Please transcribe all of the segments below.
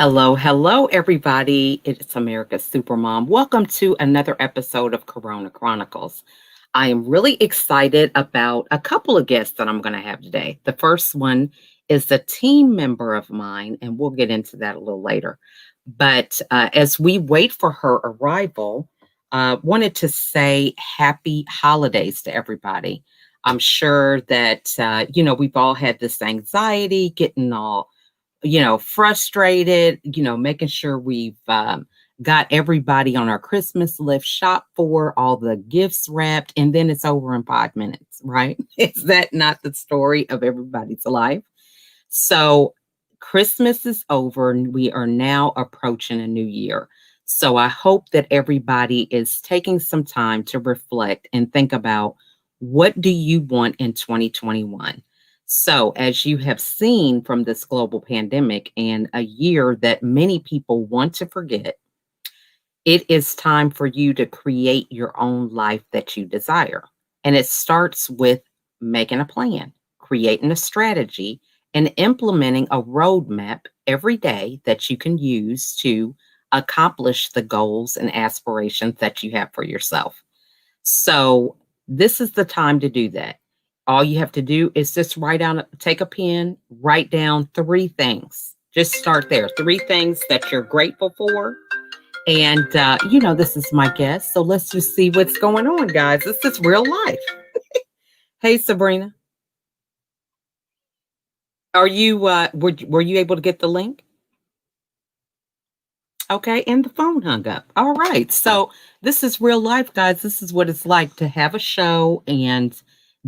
Hello, hello, everybody. It's America's Supermom. Welcome to another episode of Chronicles. I am really excited about a couple of guests that I'm going to have today. The first one is a team member of mine, and we'll get into that a little later. But as we wait for her arrival, wanted to say happy holidays to everybody. I'm sure that, we've all had this anxiety, getting all frustrated, making sure we've got everybody on our Christmas list shop for all the gifts wrapped, and then it's over in 5 minutes, right? Is that not the story of everybody's life? So, Christmas is over, and we are now approaching a new year. So, I hope that everybody is taking some time to reflect and think about what do you want in 2021? So, as you have seen from this global pandemic and a year that many people want to forget, it is time for you to create your own life that you desire. And it starts with making a plan, creating a strategy, and implementing a roadmap every day that you can use to accomplish the goals and aspirations that you have for yourself. So, this is the time to do that. All you have to do is just take a pen, write down three things. Just start there. Three things that you're grateful for. And, this is my guest. So let's just see what's going on, guys. This is real life. Hey, Sabrina, are you, were you able to get the link? Okay, and the phone hung up. All right. So this is real life, guys. This is what it's like to have a show and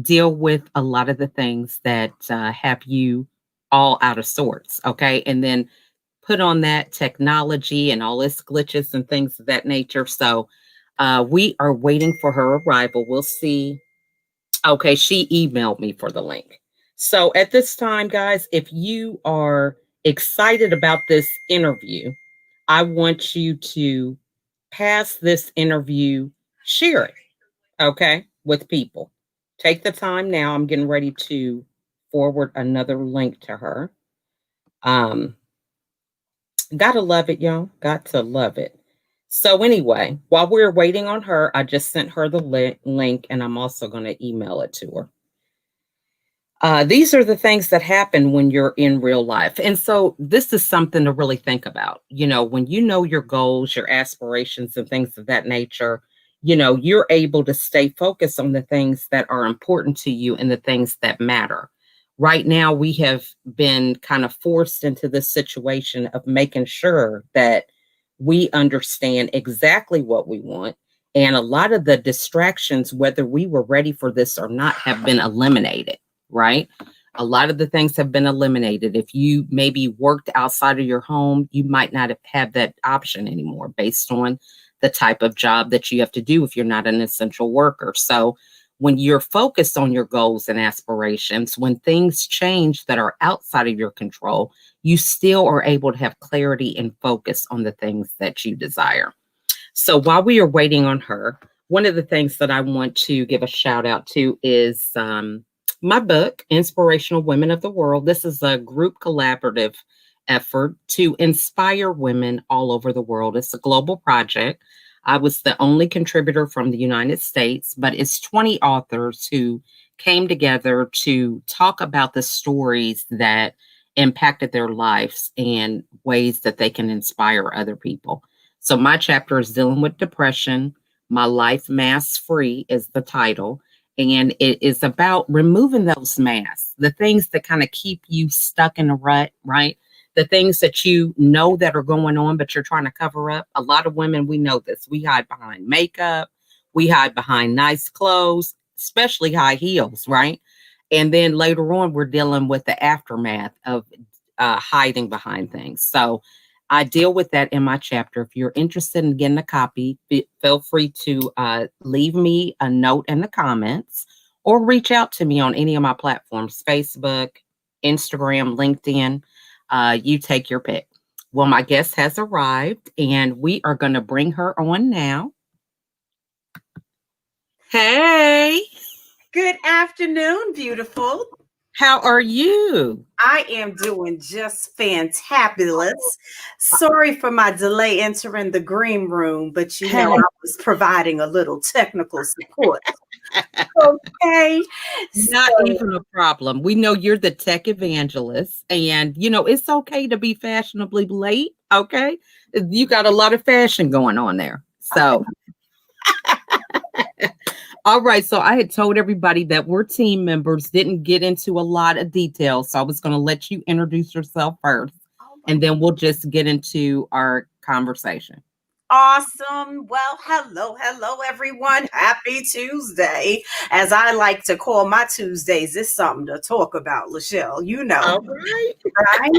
deal with a lot of the things that have you all out of sorts. Okay. And then put on that technology and all its glitches and things of that nature. So we are waiting for her arrival. We'll see. Okay. She emailed me for the link. So at this time, guys, if you are excited about this interview, I want you to pass this interview, share it, okay, with people. Take the time now. I'm getting ready to forward another link to her. Um, Gotta love it, y'all. Got to love it. So anyway, while we're waiting on her, I just sent her the link, and I'm also going to email it to her. These are the things that happen when you're in real life. And so this is something to really think about. When you know your goals, your aspirations, and things of that nature, you're able to stay focused on the things that are important to you and the things that matter. Right now, we have been kind of forced into this situation of making sure that we understand exactly what we want. And a lot of the distractions, whether we were ready for this or not, have been eliminated, right? A lot of the things have been eliminated. If you maybe worked outside of your home, you might not have that option anymore based on the type of job that you have to do if you're not an essential worker. So when you're focused on your goals and aspirations, when things change that are outside of your control, you still are able to have clarity and focus on the things that you desire. So while we are waiting on her, one of the things that I want to give a shout out to is my book, Inspirational Women of the World. This is a group collaborative effort to inspire women all over the world. It's a global project. I was the only contributor from the United States, but it's 20 authors who came together to talk about the stories that impacted their lives and ways that they can inspire other people. So my chapter is dealing with depression. My Life Mask Free is the title. And it is about removing those masks, the things that kind of keep you stuck in a rut, right? The things that you know that are going on, but you're trying to cover up. A lot of women, we know this. We hide behind makeup. We hide behind nice clothes, especially high heels, right? And then later on, we're dealing with the aftermath of hiding behind things. So I deal with that in my chapter. If you're interested in getting a copy, feel free to leave me a note in the comments or reach out to me on any of my platforms, Facebook, Instagram, LinkedIn. You take your pick. Well, my guest has arrived and we are going to bring her on now. Hey. Good afternoon, beautiful. How are you? I am doing just fantabulous. Sorry for my delay entering the green room, but I Hey, was providing a little technical support. Okay. not So, even a problem. We know you're the tech evangelist, and it's okay to be fashionably late. Okay, you got a lot of fashion going on there. So, all right. So, I had told everybody that we're team members, didn't get into a lot of details. So, I was going to let you introduce yourself first, all and right. then we'll just get into our conversation. Awesome. Well, hello, everyone. Happy Tuesday. As I like to call my Tuesdays, it's something to talk about, Lachelle. All right. Right?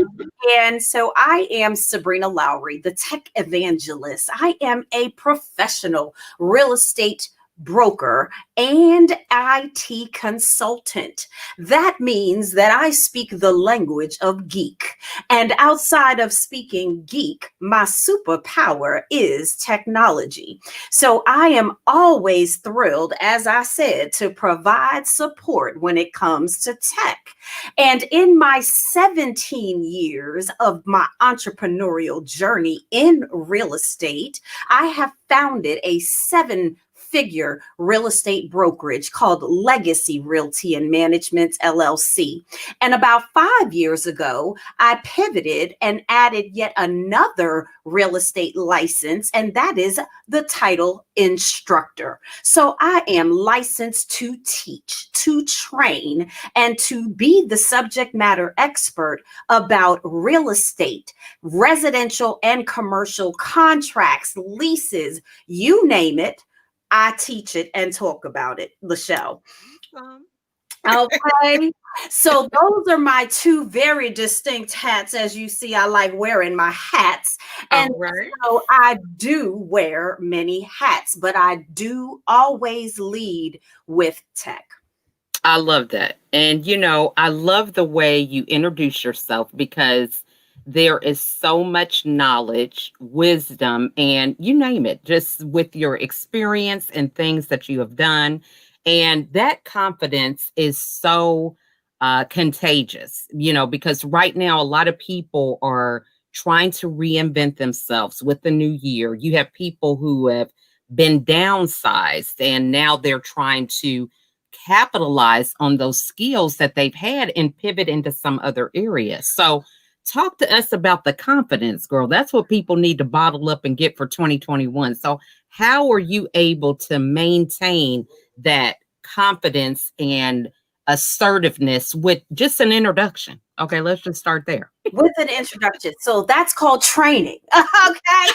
And so I am Sabrina Lowery, the tech evangelist. I am a professional real estate broker and IT consultant. That means that I speak the language of geek. And outside of speaking geek, my superpower is technology. So I am always thrilled, as I said, to provide support when it comes to tech. And in my 17 years of my entrepreneurial journey in real estate, I have founded a seven-figure real estate brokerage called Legacy Realty and Management LLC. And about 5 years ago, I pivoted and added yet another real estate license, and that is the title instructor. So I am licensed to teach, to train, and to be the subject matter expert about real estate, residential and commercial contracts, leases, you name it. I teach it and talk about it, Lachelle. Um, Okay. So those are my two very distinct hats. As you see, I like wearing my hats. all And right. so I do wear many hats, but I do always lead with tech. I love that. And I love the way you introduce yourself because there is so much knowledge, wisdom, and you name it, just with your experience and things that you have done. And that confidence is so contagious, because right now a lot of people are trying to reinvent themselves with the new year. You have people who have been downsized and now they're trying to capitalize on those skills that they've had and pivot into some other area. So, talk to us about the confidence, girl. That's what people need to bottle up and get for 2021. So, how are you able to maintain that confidence and assertiveness with just an introduction? Okay, let's just start there. With an introduction. So that's called training. Okay.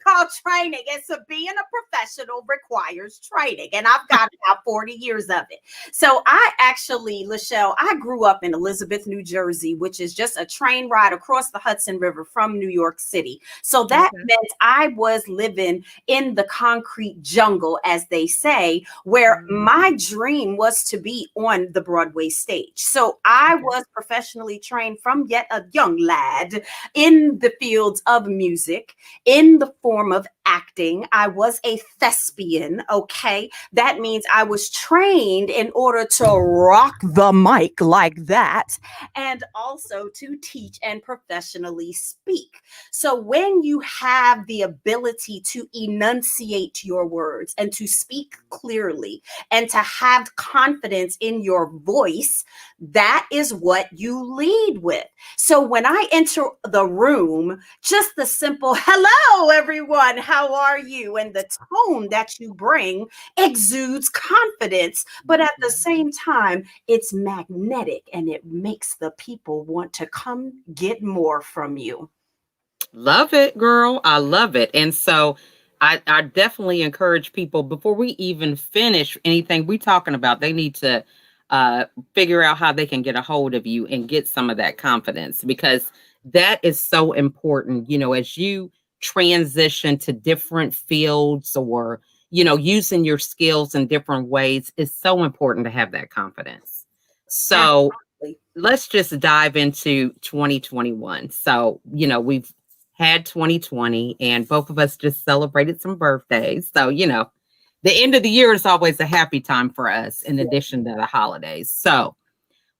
Called training. And so being a professional requires training. And I've got about 40 years of it. So I actually, Lachelle, I grew up in Elizabeth, New Jersey, which is just a train ride across the Hudson River from New York City. So that Okay. meant I was living in the concrete jungle, as they say, where Mm, my dream was to be on the Broadway stage. So I okay. was professionally trained from yet a young lad in the fields of music, in the form of acting. I was a thespian, okay? That means I was trained in order to rock the mic like that and also to teach and professionally speak. So when you have the ability to enunciate your words and to speak clearly and to have confidence in your voice, that is what you lead with. So when I enter the room, just the simple hello, everyone, how are you? And the tone that you bring exudes confidence, but at the Mhm. same time, it's magnetic and it makes the people want to come get more from you. Love it, girl. I love it. And so I definitely encourage people before we even finish anything we talking about, they need to uh figure out how they can get a hold of you and get some of that confidence because that is so important, as you transition to different fields or, using your skills in different ways, it's so important to have that confidence. So Absolutely. let's just dive into 2021. So, we've had 2020 and both of us just celebrated some birthdays. So, the end of the year is always a happy time for us in addition to the holidays. So,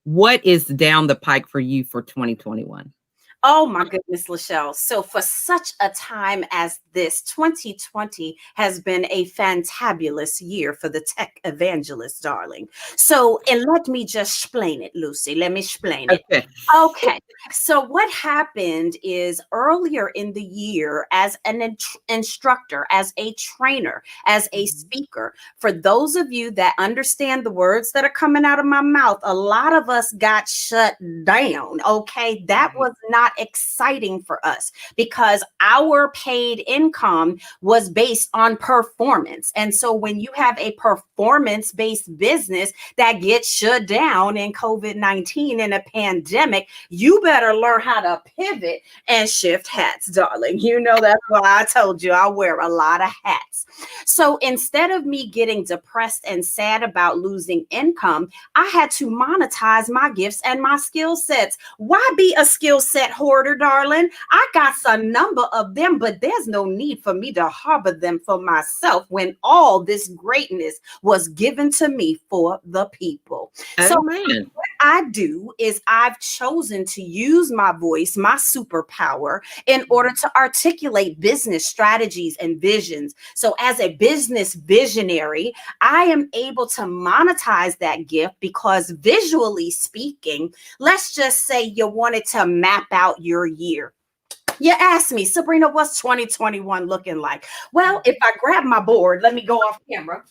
what is down the pike for you for 2021? Oh my goodness, Lachelle. So, for such a time as this, 2020 has been a fantabulous year for the tech evangelist, darling. So, and let me just explain it, Lucy. Let me explain it. Okay. Okay. So what happened is earlier in the year, as an instructor, as a trainer, as a Mhm. speaker, for those of you that understand the words that are coming out of my mouth, a lot of us got shut down. Okay. That Right. was not exciting for us because our paid income was based on performance. And so when you have a performance based business that gets shut down in COVID-19 in a pandemic, you better learn how to pivot and shift hats, darling. You know, that's why I told you I wear a lot of hats. So instead of me getting depressed and sad about losing income, I had to monetize my gifts and my skill sets. Why be a skill set hoarder, darling? I got a number of them, but there's no need for me to harbor them for myself when all this greatness was given to me for the people. So Amen. I do is I've chosen to use my voice, my superpower, in order to articulate business strategies and visions. So, as a business visionary, I am able to monetize that gift because, visually speaking, let's just say you wanted to map out your year. You asked me, Sabrina, what's 2021 looking like? Well, if I grab my board, let me go off camera.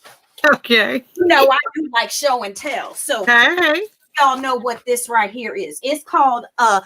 Okay. You know, I do like show and tell. So, Hey. y'all know what this right here is. It's called a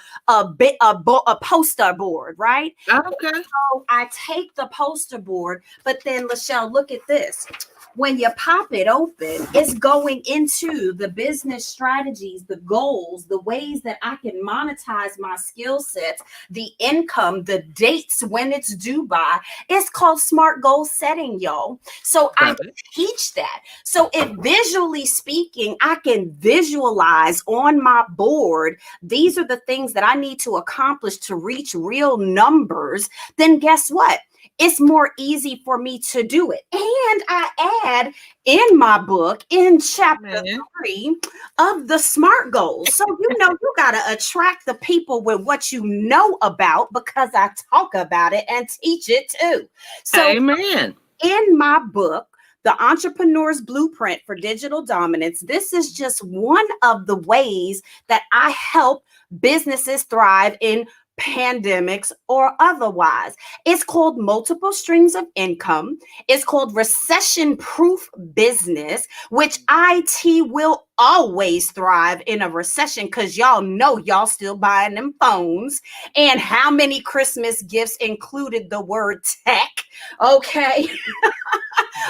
poster board, right? Okay. So I take the poster board, but then Lachelle, look at this. When you pop it open, it's going into the business strategies, the goals, the ways that I can monetize my skill sets, the income, the dates when it's due by. It's called smart goal setting, y'all. So I Love it. teach that. So if visually speaking, I can visualize on my board, these are the things that I need to accomplish to reach real numbers, then guess what? It's more easy for me to do it. And I add in my book in chapter Man. 3 of the SMART goals. So, you got to attract the people with what you know about because I talk about it and teach it too. So, Amen. in my book, The Entrepreneur's Blueprint for Digital Dominance, this is just one of the ways that I help businesses thrive in pandemics or otherwise. It's called multiple streams of income. It's called recession proof business, which IT will always thrive in a recession because y'all know y'all still buying them phones. And how many Christmas gifts included the word tech? Okay.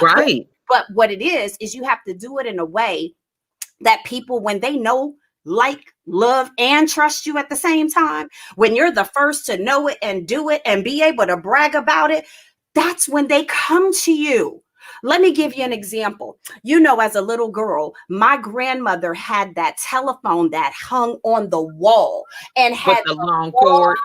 but, Right. but what it is you have to do it in a way that people, when they know, like, love, and trust you at the same time, when you're the first to know it and do it and be able to brag about it, that's when they come to you. Let me give you an example. As a little girl, my grandmother had that telephone that hung on the wall and With had the the long cord.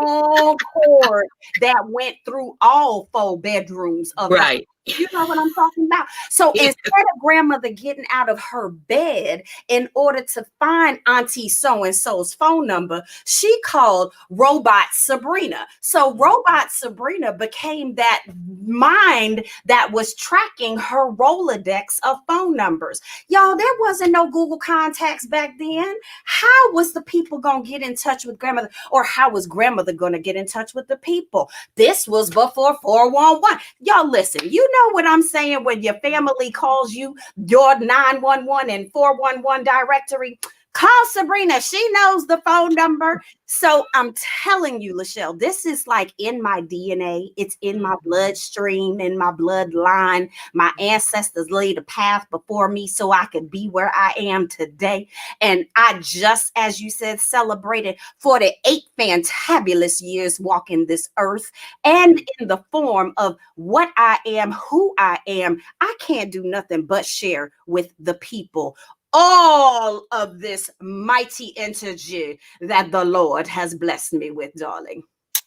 long cord that went through all 4 bedrooms of the. Right. You know what I'm talking about? So Yeah. instead of grandmother getting out of her bed in order to find Auntie so and so's phone number, she called Robot Sabrina. So Robot Sabrina became that mind that was tracking her Rolodex of phone numbers. Y'all, there wasn't no Google contacts back then. How was the people going to get in touch with grandmother? Or how was grandmother going to get in touch with the people? This was before 411. Y'all listen, you know what I'm saying when your family calls you your 911 and 411 directory? Call Sabrina. She knows the phone number. So I'm telling you, Lachelle, this is like in my DNA. It's in my bloodstream, in my bloodline. My ancestors laid a path before me so I could be where I am today. And I just, as you said, celebrated 48 fantabulous years walking this earth. And in the form of what I am, who I am, I can't do nothing but share with the people all of this mighty energy that the Lord has blessed me with, darling.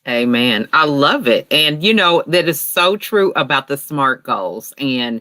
Amen. I love it. And, that is so true about the SMART goals and,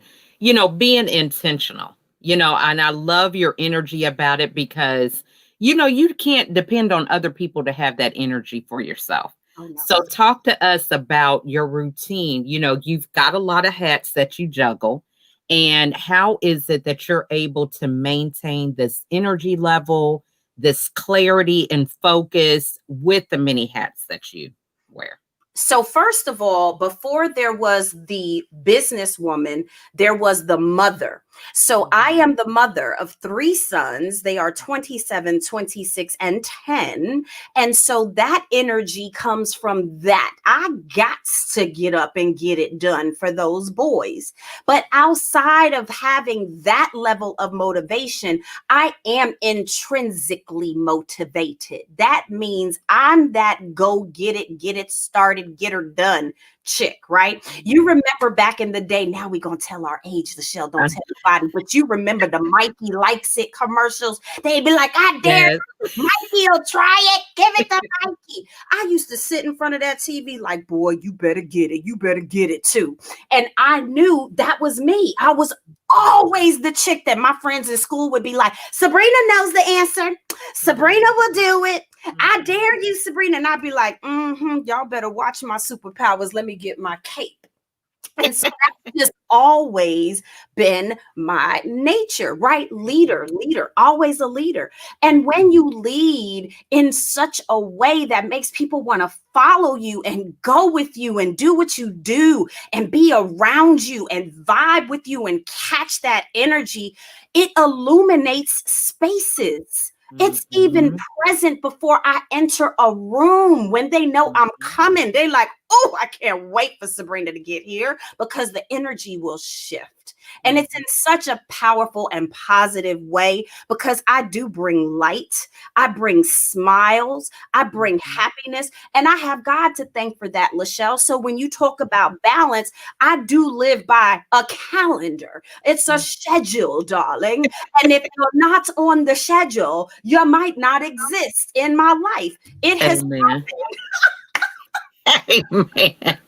being intentional, and I love your energy about it because, you can't depend on other people to have that energy for yourself. Oh no. So talk to us about your routine. You've got a lot of hats that you juggle. And how is it that you're able to maintain this energy level, this clarity and focus with the many hats that you wear? So first of all, before there was the businesswoman, there was the mother. So I am the mother of three sons. They are 27, 26, and 10. And so that energy comes from that. I got to get up and get it done for those boys. But outside of having that level of motivation, I am intrinsically motivated. That means I'm that go get it started, get her done chick, right? You remember back in the day, now we're going to tell our age, Lachelle, don't tell anybody, but you remember the Mikey Likes It commercials. They'd be like, I dare Yes. Mikey will try it. Give it to Mikey. I used to sit in front of that TV like, boy, you better get it. You better get it too. And I knew that was me. I was always the chick that my friends in school would be like, Sabrina knows the answer. Sabrina will do it. I dare you, Sabrina. And I'd be like, y'all better watch my superpowers. Let me get my cape. And so that's just always been my nature, right? Leader, always a leader. And when you lead in such a way that makes people want to follow you and go with you and do what you do and be around you and vibe with you and catch that energy, it illuminates spaces. It's even present before I enter a room. When they know I'm coming, they like, oh, I can't wait for Sabrina to get here, because the energy will shift. And it's in such a powerful and positive way, because I do bring light. I bring smiles. I bring happiness. And I have God to thank for that, Lachelle. So when you talk about balance, I do live by a calendar. It's a schedule, darling. And if you're not on the schedule, you might not exist in my life. It has Amen. Amen.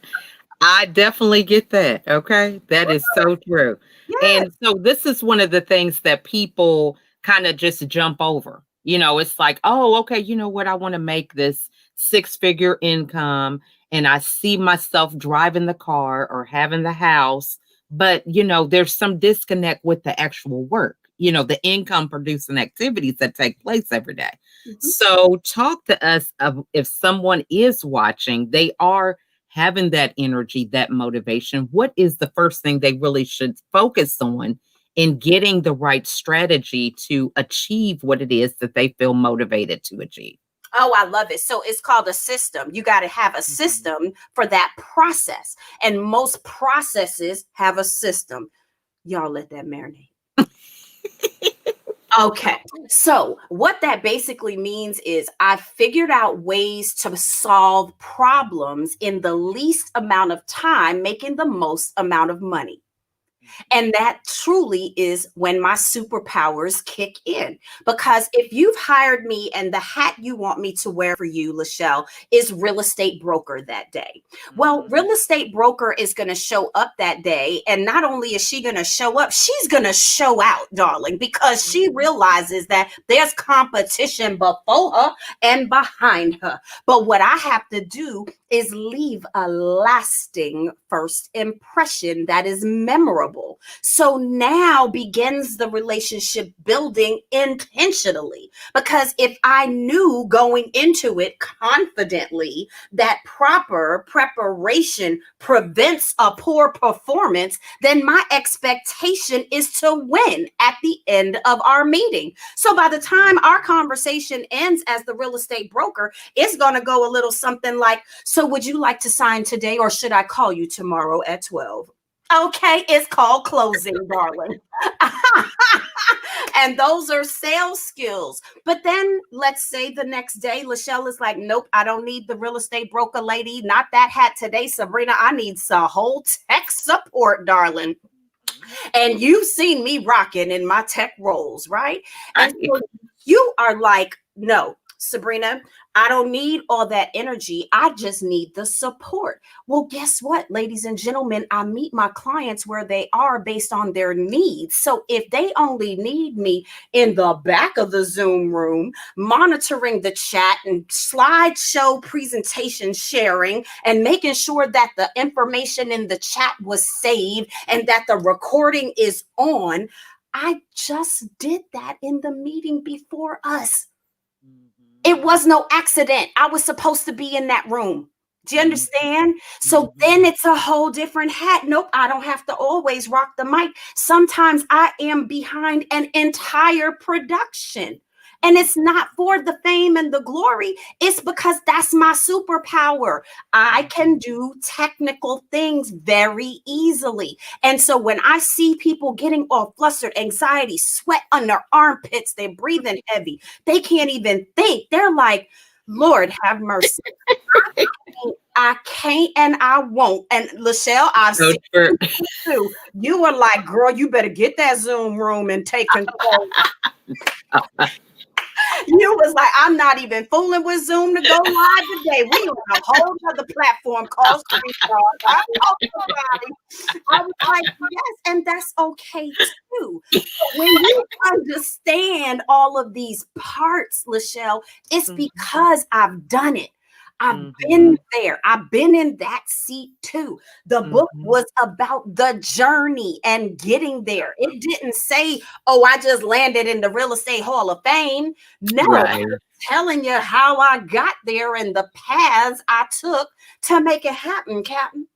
I definitely get that. Okay. That is so true. yeah. And so this is one of the things that people kind of just jump over. It's like, oh, okay, you know what? I want to make this six-figure income, and I see myself driving the car or having the house, but there's some disconnect with the actual work, the income producing activities that take place every day. So talk to us of if someone is watching, they are having that energy, that motivation, what is the first thing they really should focus on in getting the right strategy to achieve what it is that they feel motivated to achieve? Oh, I love it. So it's called a system. You got to have a system for that process. And most processes have a system. Y'all let that marinate. Okay, so what that basically means is I figured out ways to solve problems in the least amount of time, making the most amount of money. And that truly is when my superpowers kick in. Because if you've hired me and the hat you want me to wear for you, Lachelle, is real estate broker that day. Well, real estate broker is going to show up that day. And not only is she going to show up, she's going to show out, darling, because she realizes that there's competition before her and behind her. But what I have to do is leave a lasting first impression that is memorable. So now begins the relationship building intentionally. Because if I knew going into it confidently that proper preparation prevents a poor performance, then my expectation is to win at the end of our meeting. So by the time our conversation ends as the real estate broker, it's going to go a little something like, so would you like to sign today, or should I call you tomorrow at 12? Okay, it's called closing, darling. And those are sales skills. But then let's say the next day, Lachelle is like, nope, I don't need the real estate broker lady. Not that hat today, Sabrina. I need some whole tech support, darling. And you've seen me rocking in my tech roles, right? And so you are like, no, Sabrina, I don't need all that energy. I just need the support. Well, guess what, ladies and gentlemen? I meet my clients where they are based on their needs. So if they only need me in the back of the Zoom room, monitoring the chat and slideshow presentation sharing and making sure that the information in the chat was saved and that the recording is on, I just did that in the meeting before us. It was no accident. I was supposed to be in that room. Do you understand? So then it's a whole different hat. Nope, I don't have to always rock the mic. Sometimes I am behind an entire production. And it's not for the fame and the glory. It's because that's my superpower. I can do technical things very easily. And so when I see people getting all flustered, anxiety, sweat on their armpits, they're breathing heavy, they can't even think. They're like, Lord, have mercy. I can't and I won't. And Lachelle, I've seen you too. You were like, girl, you better get that Zoom room and take control. You was like, I'm not even fooling with Zoom to go live today. We on a whole other platform called StreamYard. I was like, yes, and that's okay too. But when you understand all of these parts, Lachelle, it's because I've done it. I've been there. I've been in that seat too. The book was about the journey and getting there. It didn't say, oh, I just landed in the Real Estate Hall of Fame. No, I'm telling you how I got there and the paths I took to make it happen, Captain.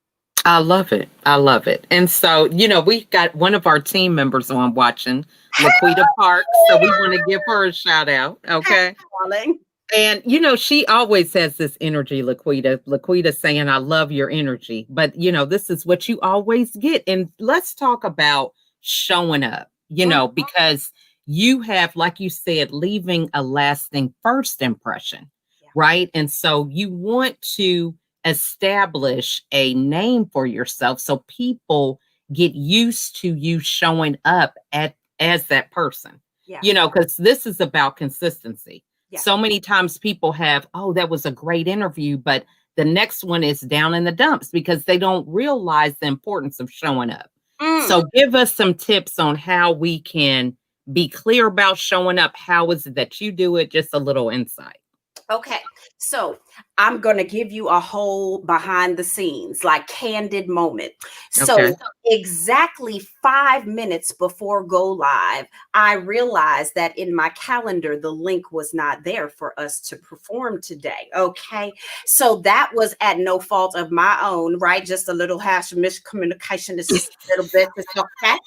I love it. I love it. And so, we got one of our team members on watching, Laquita Parks. So we want to give her a shout out. Okay. Darling. And, she always has this energy, Laquita. Laquita saying, I love your energy. But, this is what you always get. And let's talk about showing up, because you have, like you said, leaving a lasting first impression, right? And so you want to establish a name for yourself so people get used to you showing up as that person, because this is about consistency. So many times people have, oh, that was a great interview, but the next one is down in the dumps because they don't realize the importance of showing up. So give us some tips on how we can be clear about showing up. How is it that you do it? Just a little insight. Okay, so I'm going to give you a whole behind the scenes, like candid moment. So exactly 5 minutes before go live, I realized that in my calendar, the link was not there for us to perform today. Okay, so that was at no fault of my own, right? Just a little hash of miscommunication. It's just a little bit. It's okay.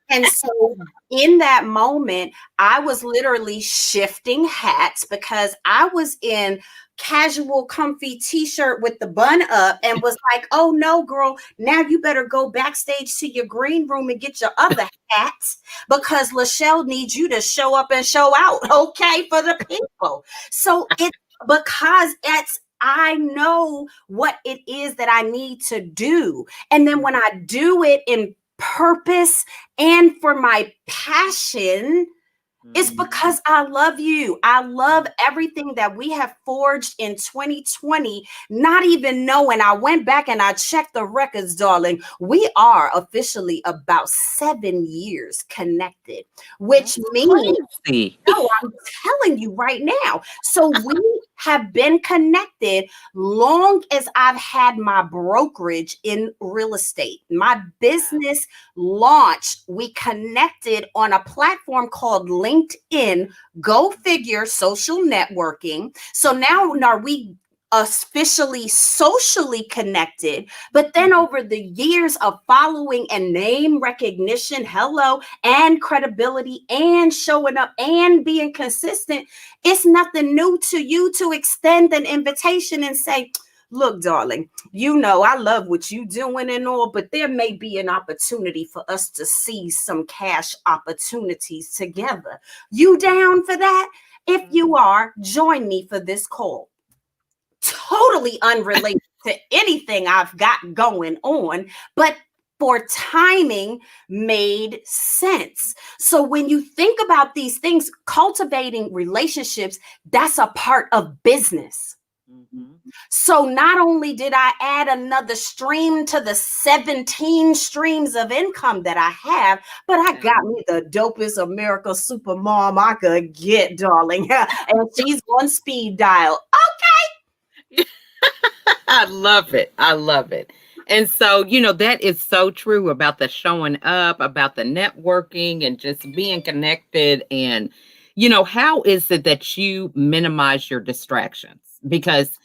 And so in that moment, I was literally shifting hats because I was in casual, comfy t-shirt with the bun up and was like, oh no, girl, now you better go backstage to your green room and get your other hats because Lachelle needs you to show up and show out, okay, for the people. So it's because I know what it is that I need to do. And then when I do it in purpose and for my passion, it's because I love you. I love everything that we have forged in 2020, not even knowing. I went back and I checked the records, darling. We are officially about 7 years connected, which means, no, I'm telling you right now. So we have been connected long as I've had my brokerage in real estate. My business launched. We connected on a platform called LinkedIn. Go figure, social networking. So now are we officially socially connected, but then over the years of following and name recognition, and credibility and showing up and being consistent, it's nothing new to you to extend an invitation and say, look, darling, I love what you're doing and all, but there may be an opportunity for us to see some cash opportunities together. You down for that? If you are, join me for this call. Totally unrelated to anything I've got going on, but for timing made sense. So when you think about these things, cultivating relationships, that's a part of business. Mhm. So not only did I add another stream to the 17 streams of income that I have, but I Okay. got me the dopest America SuperMom I could get, darling. And she's on speed dial. I love it. I love it. And so, that is so true about the showing up, about the networking and just being connected. And, how is it that you minimize your distractions? Because,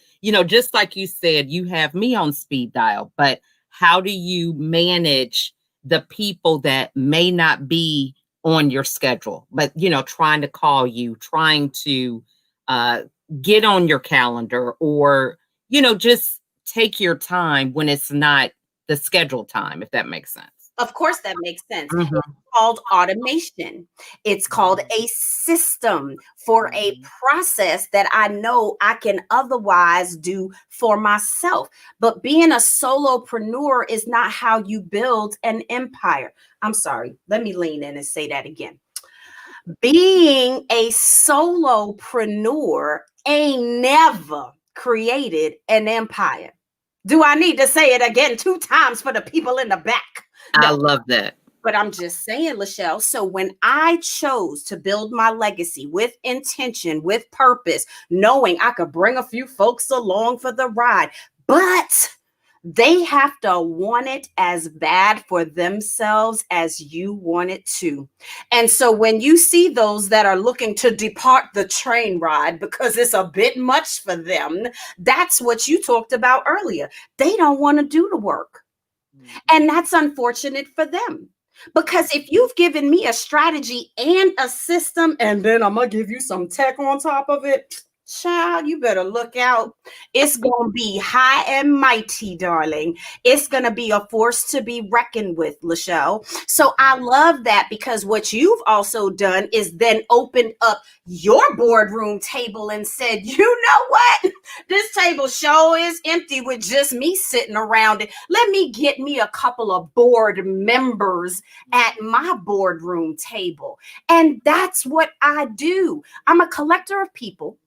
just like you said, you have me on speed dial, but how do you manage the people that may not be on your schedule, but, trying to call you, trying to uh, get on your calendar or, just take your time when it's not the scheduled time, if that makes sense. Of course, that makes sense. Mhm, It's called automation. It's called mhm, a system for a mhm, process that I know I can otherwise do for myself. But being a solopreneur is not how you build an empire. I'm sorry. Let me lean in and say that again. Being a solopreneur ain't never created an empire. Do I need to say it again 2 times for the people in the back? I No, love that. but I'm just saying, Lachelle. So when I chose to build my legacy with intention, with purpose, knowing I could bring a few folks along for the ride, but they have to want it as bad for themselves as you want it to. And so when you see those that are looking to depart the train ride because it's a bit much for them, that's what you talked about earlier. They don't want to do the work. Mhm, And that's unfortunate for them. Because if you've given me a strategy and a system, and then I'm going to give you some tech on top of it, child, you better look out. It's going to be high and mighty, darling. It's going to be a force to be reckoned with, Lachelle. So I mhm. love that because what you've also done is then opened up your boardroom table and said, you know what? This table show is empty with just me sitting around it. Let me get me a couple of board members at my boardroom table. And that's what I do. I'm a collector of people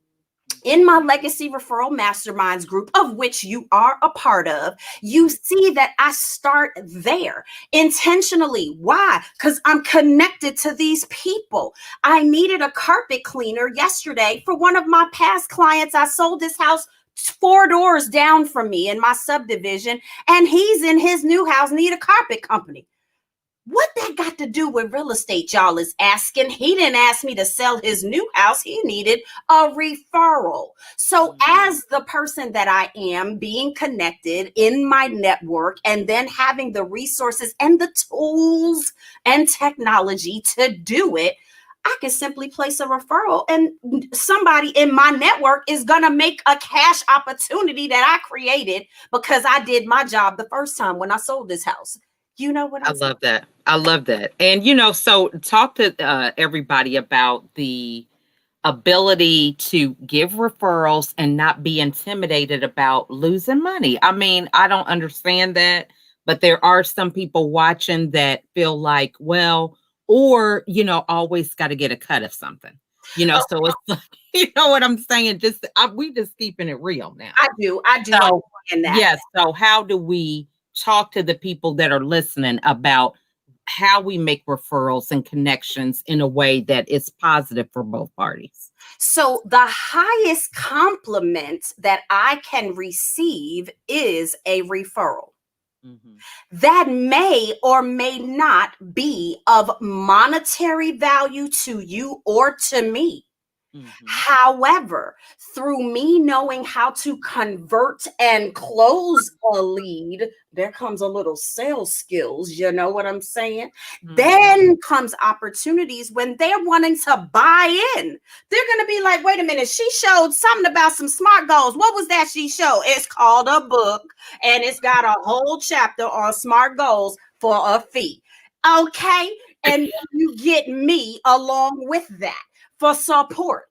in my legacy referral masterminds group, of which you are a part of. You Right. see that I start there intentionally. Why? Because I'm connected to these people. I needed a carpet cleaner yesterday for one of my past clients. I sold this house 4 doors down from me in my subdivision, and he's in his new house, need a carpet company. What that got to do with real estate, y'all is asking. He didn't ask me to sell his new house. He needed a referral. So, Mhm, as the person that I am, being connected in my network and then having the resources and the tools and technology to do it, I can simply place a referral and somebody in my network is going to make a cash opportunity that I created because I did my job the first time when I sold this house. You know what I I'm saying? love that. I love that. And, so talk to everybody about the ability to give referrals and not be intimidated about losing money. I mean, I don't understand that, but there are some people watching that feel like, well, or, always got to get a cut of something. So it's like, you know what I'm saying? We just keeping it real now. I do So, understand that. yes. So, how do we talk to the people that are listening about how we make referrals and connections in a way that is positive for both parties? So the highest compliment that I can receive is a referral. Mhm, That may or may not be of monetary value to you or to me. mhm, However, through me knowing how to convert and close a lead, there comes a little sales skills. You know what I'm saying? mhm. Then comes opportunities when they're wanting to buy in. They're going to be like, wait a minute, she showed something about some SMART goals. What was that she showed? It's called a book and it's got a whole chapter on SMART goals for a fee. Okay. And you get me along with that for support.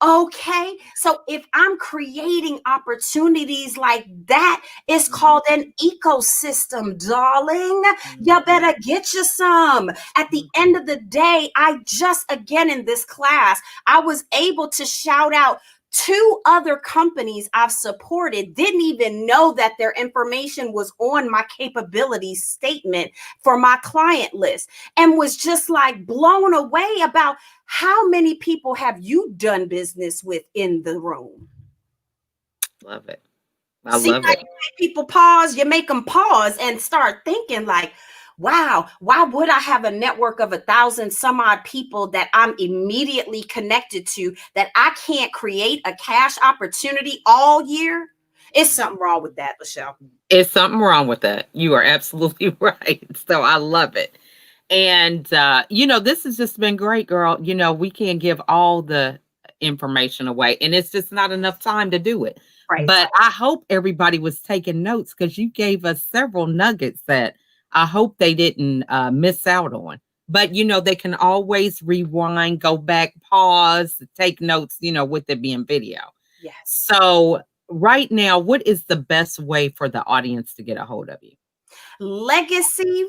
Okay. So if I'm creating opportunities like that, it's Mhm, called an ecosystem, darling. You mhm, better get you some. At the mhm. end of the day, I just, again, in this class, I was able to shout out two other companies I've supported, didn't even know that their information was on my capability statement for my client list, and was just like blown away about how many people have you done business with in the room? Love it. I See love how it. you make people pause, you make them pause and start thinking like, wow, why would I have a network of 1,000 some odd people that I'm immediately connected to that I can't create a cash opportunity all year? It's something wrong with that, Michelle. It's something wrong with that. You are absolutely right. So I love it. And, this has just been great, girl. We can't give all the information away, and it's just not enough time to do it. Right. But I hope everybody was taking notes because you gave us several nuggets that I hope they didn't miss out on. But, they can always rewind, go back, pause, take notes, with it being video. Yes. So, right now, what is the best way for the audience to get a hold of you? Legacy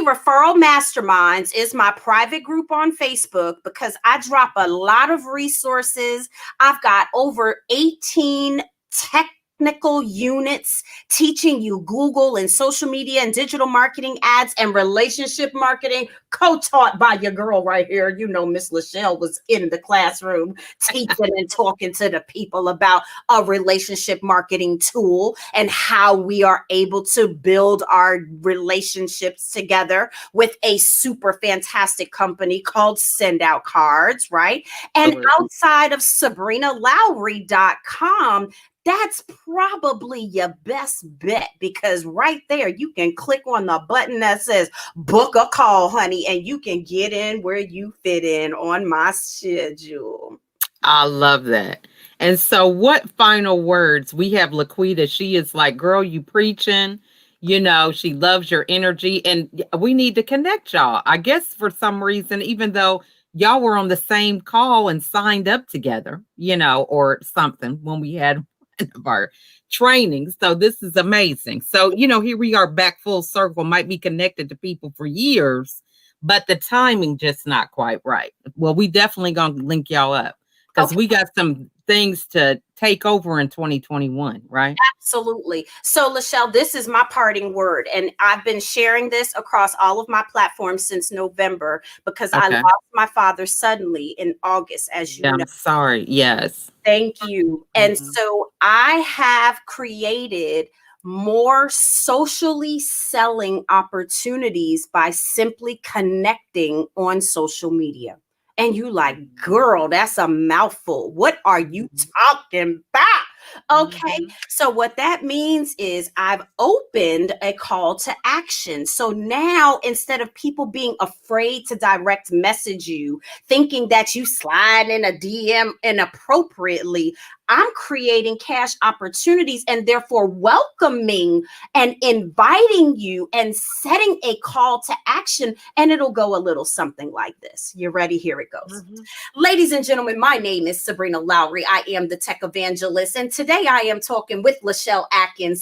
Referral Masterminds is my private group on Facebook because I drop a lot of resources. I've got over 18 technical units teaching you Google and social media and digital marketing ads and relationship marketing, co-taught by your girl right here. Miss Lachelle was in the classroom teaching and talking to the people about a relationship marketing tool and how we are able to build our relationships together with a super fantastic company called Send Out Cards, right? And Absolutely. outside of SabrinaLowery.com, that's probably your best bet because right there you can click on the button that says book a call, honey, and you can get in where you fit in on my schedule. I love that. And so, what final words we have Laquita? She is like, girl, you preaching. She loves your energy, and we need to connect y'all. I guess for some reason, even though y'all were on the same call and signed up together, or something when we had one of our trainings. So, this is amazing. So, here we are back full circle, might be connected to people for years, but the timing just not quite right. Well, we definitely gonna link y'all up because Okay. we got some things to take over in 2021, right? Absolutely. So, Lachelle, this is my parting word. And I've been sharing this across all of my platforms since November because I Okay. lost my father suddenly in August, as you Yeah, know. I'm sorry. Yes. Thank you. And Mhm. so I have created more socially selling opportunities by simply connecting on social media. And you like, girl, that's a mouthful. What are you Mhm. talking about? Okay. Mhm. So what that means is I've opened a call to action. So now instead of people being afraid to direct message you, thinking that you slide in a DM inappropriately, I'm creating cash opportunities and therefore welcoming and inviting you and setting a call to action. And it'll go a little something like this. You ready? Here it goes. Mhm. Ladies and gentlemen, my name is Sabrina Lowery. I am the tech evangelist. And today I am talking with Lachelle Atkins.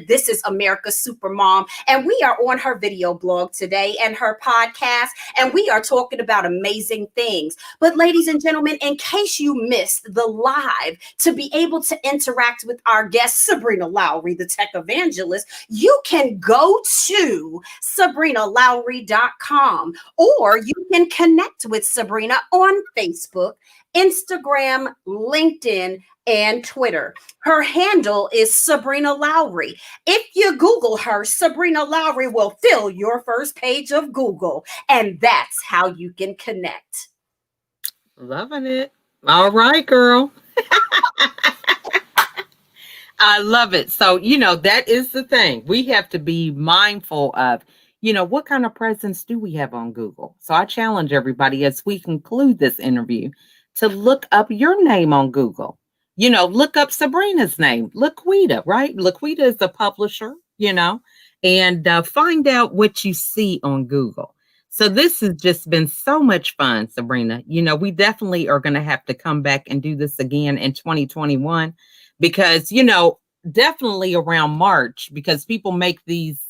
This is America's Supermom. And we are on her video blog today and her podcast. And we are talking about amazing things. But ladies and gentlemen, in case you missed the live, to be able to interact with our guest, Sabrina Lowery, the tech evangelist, you can go to SabrinaLowery.com or you can connect with Sabrina on Facebook, Instagram, LinkedIn, and Twitter. Her handle is Sabrina Lowery. If you Google her, Sabrina Lowery will fill your first page of Google, and that's how you can connect. Loving it. All right, girl. I love it. So, that is the thing. We have to be mindful of, what kind of presence do we have on Google? So I challenge everybody as we conclude this interview to look up your name on Google. Look up Sabrina's name, Laquita, right? Laquita is the publisher, and find out what you see on Google. So this has just been so much fun, Sabrina. We definitely are going to have to come back and do this again in 2021 because, definitely around March because people make these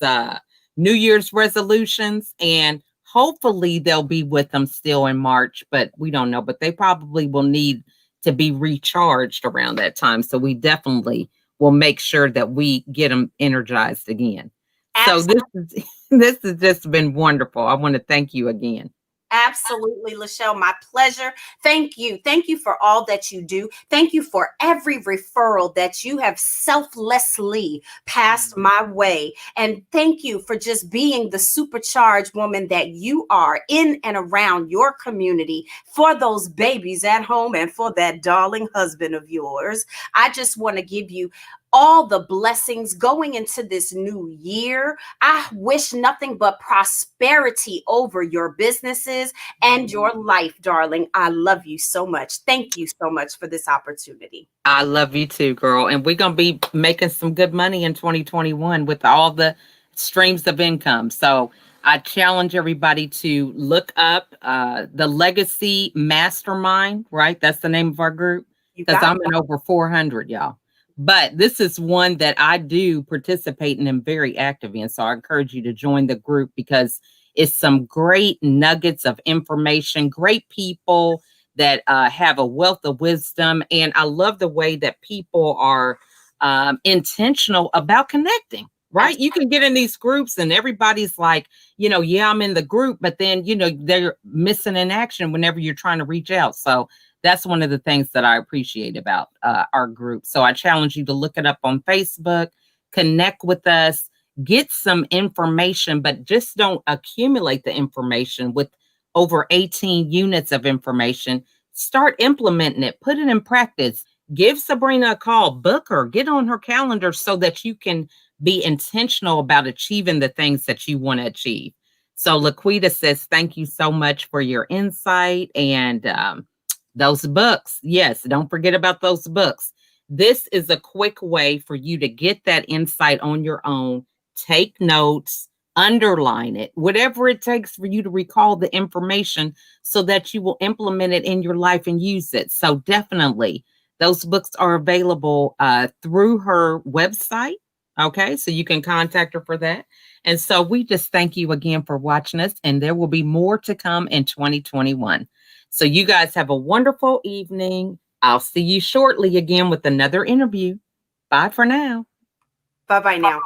New Year's resolutions and hopefully they'll be with them still in March, but we don't know. But they probably will need to be recharged around that time. So we definitely will make sure that we get them energized again. So this has just been wonderful. I want to thank you again. Absolutely, Lachelle. My pleasure. Thank you. Thank you for all that you do. Thank you for every referral that you have selflessly passed my way. And thank you for just being the supercharged woman that you are in and around your community for those babies at home and for that darling husband of yours. I just want to give you all the blessings going into this new year. I wish nothing but prosperity over your businesses and your life, darling. I love you so much. Thank you so much for this opportunity. I love you too, girl. And we're going to be making some good money in 2021 with all the streams of income. So I challenge everybody to look up the Legacy Mastermind, right? That's the name of our group because I'm in over 400, y'all. But this is one that I do participate in and very active in. So I encourage you to join the group because it's some great nuggets of information, great people that have a wealth of wisdom. And I love the way that people are intentional about connecting, right? You can get in these groups and everybody's like, yeah, I'm in the group, but then, they're missing in action whenever you're trying to reach out. So that's one of the things that I appreciate about our group. So I challenge you to look it up on Facebook, connect with us, get some information, but just don't accumulate the information with over 18 units of information. Start implementing it, put it in practice. Give Sabrina a call, book her, get on her calendar so that you can be intentional about achieving the things that you want to achieve. So Laquita says, thank you so much for your insight and those books. Yes, don't forget about those books. This is a quick way for you to get that insight on your own. Take notes, underline it, whatever it takes for you to recall the information so that you will implement it in your life and use it. So definitely those books are available through her website. Okay, so you can contact her for that. And so we just thank you again for watching us, and there will be more to come in 2021. So you guys have a wonderful evening. I'll see you shortly again with another interview. Bye for now. Bye-bye now.